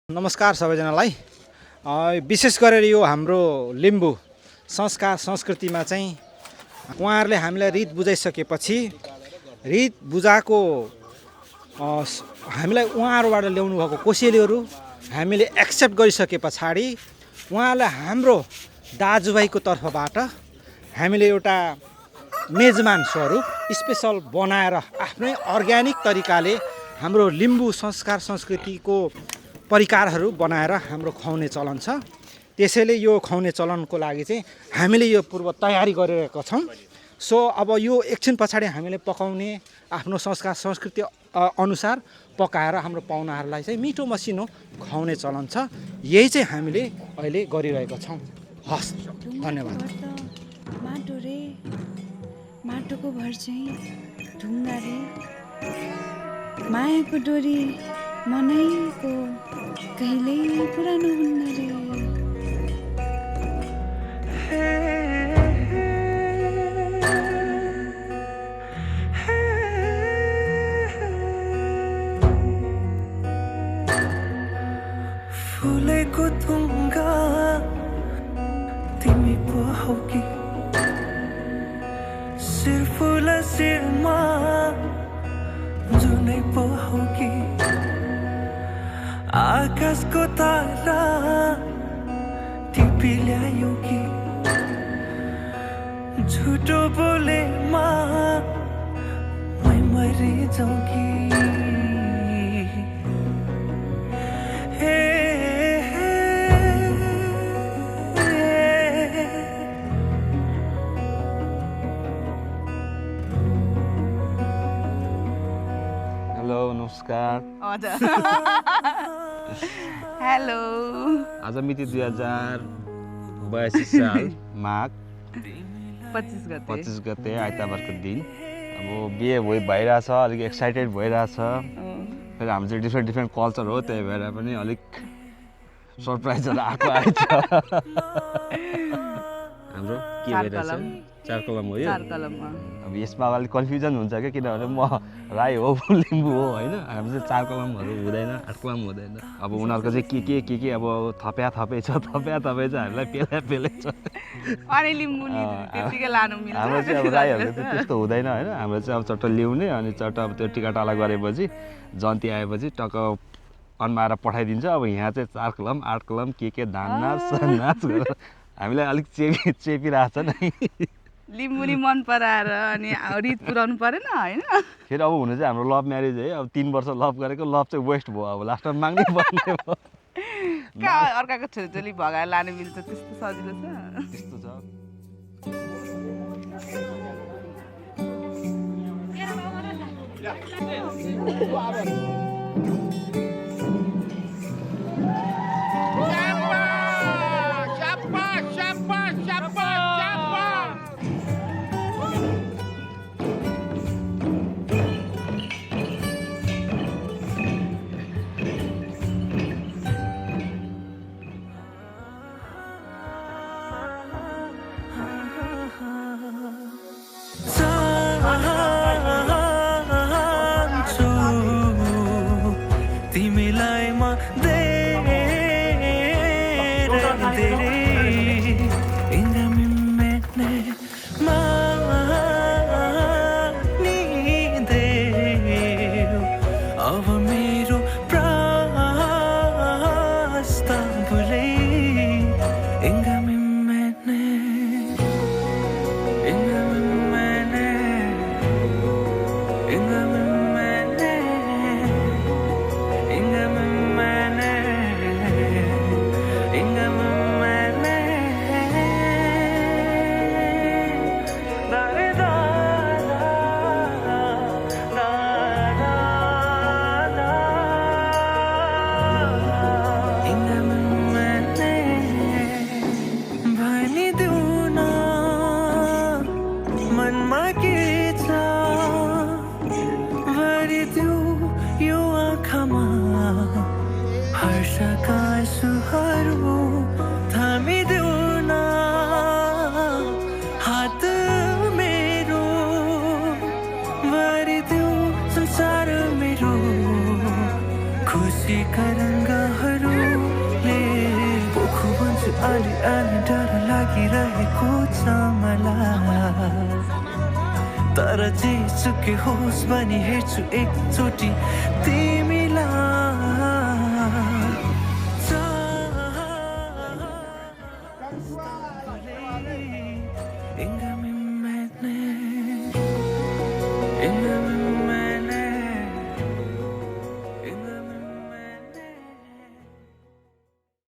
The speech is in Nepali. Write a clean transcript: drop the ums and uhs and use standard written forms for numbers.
नमस्कार सबैजनालाई। विशेष गरेर यो हाम्रो लिम्बू संस्कार संस्कृतिमा चाहिँ उहाँहरूले हामीलाई रीत बुझाइसकेपछि रीत बुझाएको हामीलाई उहाँहरूबाट ल्याउनु भएको कोसेलीहरू हामीले एक्सेप्ट गरिसके पछाडि उहाँलाई हाम्रो दाजुभाइको तर्फबाट हामीले एउटा मेजमान स्वरूप स्पेशल बनाएर आफ्नै अर्ग्यानिक तरिकाले हाम्रो लिम्बू संस्कार संस्कृतिको परिकारहरू बनाएर हाम्रो खुवाउने चलन छ। त्यसैले यो खुवाउने चलनको लागि चाहिँ हामीले यो पूर्व तयारी गरिरहेका छौँ। सो अब यो एकछिन पछाडि हामीले पकाउने आफ्नो संस्कार संस्कृति अनुसार पकाएर हाम्रो पाहुनाहरूलाई चाहिँ मिठो मसिनो खुवाउने चलन छ। यही चाहिँ हामीले अहिले गरिरहेका छौँ। हस्, धन्यवाद। माटोको भर चाहिँ ढुङ्गा रे, मायाको डोरी मनैको कहिल्यै पुरानो हुन्न रे। फुलेको ढुङ्गा तिमी पो हौ कि शिर फुल शिरमा जुनै पो हौ कि आकाशको तारा टिपी ल्यायो कि झुटो बोलेमा मै मरि जाउँ कि हेलो, नमस्कार। हेलो। आज मिति 2082 साल माघ 25 गते आइतबारको दिन। अब बिहे भइरहेछ, अलिक एक्साइटेड भइरहेछ। फेरि हाम्रो चाहिँ डिफ्रेन्ट कल्चर हो, त्यही भएर पनि अलिक सरप्राइजहरू आएको आइछ। हाम्रो के भइरहेछ? चार कलम हो यो। अब यसमा अलिक कन्फ्युजन हुन्छ क्या, किनभने म राई हो, लिम्बू हो होइन। हाम्रो चाहिँ 4 कलमहरू हुँदैन, 8 कलम हुँदैन। अब उनीहरूको चाहिँ के अब थप्या थपै छ, हामीलाई पेलै छ। हाम्रो चाहिँ अब राईहरूको चाहिँ त्यस्तो हुँदैन होइन। हाम्रो चाहिँ अब चट्ट ल्याउने अनि चट्ट अब त्यो टिकाटाला गरेपछि जन्ती आएपछि टक्क अन्माएर पठाइदिन्छ। अब यहाँ चाहिँ 4 कलम 8 कलम के धान नाच गरेर हामीलाई अलिक चेपिरहेछ नि। लिम्बुनी मन पराएर अनि रित पुऱ्याउनु परेन होइन। फेरि अब हुनु चाहिँ हाम्रो लभ म्यारेज है। अब 3 वर्ष लभ गरेको लभ चाहिँ वेस्ट भयो। अब लास्टमा माग्नै पर्ने भयो। कहाँ अर्काको छोरीचोली भगाएर लानु मिल्छ, त्यस्तो सजिलो छ? त्यस्तो छ। तिमीलाई म अब मेरो प्रस्तावले हर्षका सुहरू थामिदेऊ न हात मेरो भरिदेऊ संसार मेरो खुसीका रङ्गहरू तर जे सुके होस् भनी हेर्छु एकचोटि तिमीलाई Inga mi madness, inga